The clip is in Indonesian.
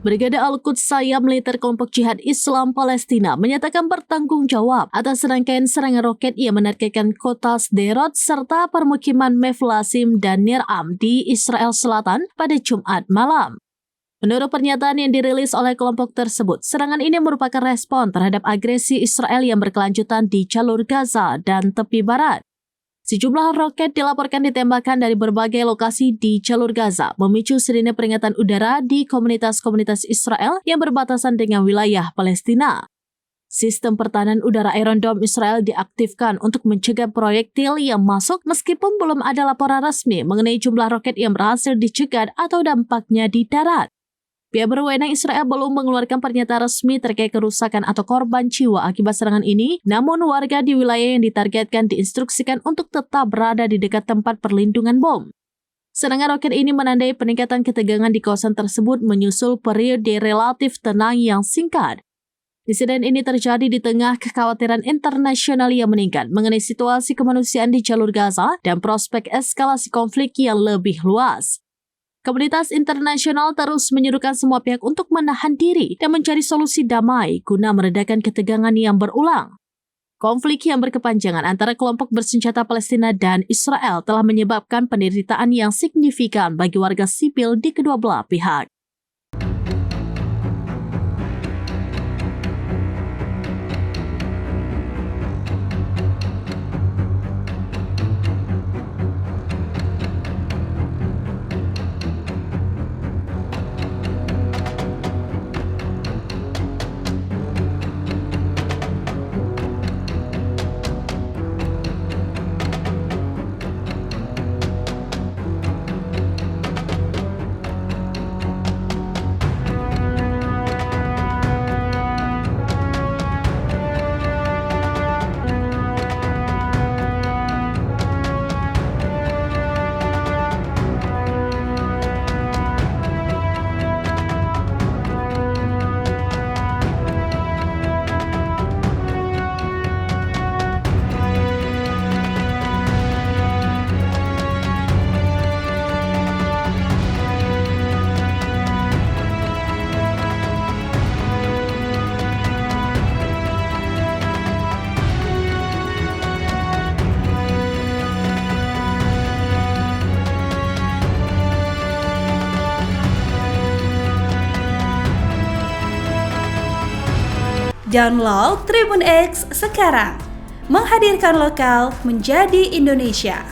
Brigade Al-Quds Sayap Militer Kelompok Jihad Islam Palestina menyatakan bertanggung jawab atas rangkaian serangan roket yang menargetkan kota Sderot serta permukiman Mevlasim dan Nir-Am di Israel Selatan pada Jumat malam. Menurut pernyataan yang dirilis oleh kelompok tersebut, serangan ini merupakan respon terhadap agresi Israel yang berkelanjutan di jalur Gaza dan tepi barat. Sejumlah roket dilaporkan ditembakkan dari berbagai lokasi di jalur Gaza, memicu sirine peringatan udara di komunitas-komunitas Israel yang berbatasan dengan wilayah Palestina. Sistem pertahanan udara Iron Dome Israel diaktifkan untuk mencegah proyektil yang masuk meskipun belum ada laporan resmi mengenai jumlah roket yang berhasil dicegat atau dampaknya di darat. Pihak berwenang Israel belum mengeluarkan pernyataan resmi terkait kerusakan atau korban jiwa akibat serangan ini, namun warga di wilayah yang ditargetkan diinstruksikan untuk tetap berada di dekat tempat perlindungan bom. Serangan roket ini menandai peningkatan ketegangan di kawasan tersebut menyusul periode relatif tenang yang singkat. Insiden ini terjadi di tengah kekhawatiran internasional yang meningkat mengenai situasi kemanusiaan di jalur Gaza dan prospek eskalasi konflik yang lebih luas. Komunitas internasional terus menyerukan semua pihak untuk menahan diri dan mencari solusi damai guna meredakan ketegangan yang berulang. Konflik yang berkepanjangan antara kelompok bersenjata Palestina dan Israel telah menyebabkan penderitaan yang signifikan bagi warga sipil di kedua belah pihak. Download Tribun X sekarang, menghadirkan lokal menjadi Indonesia.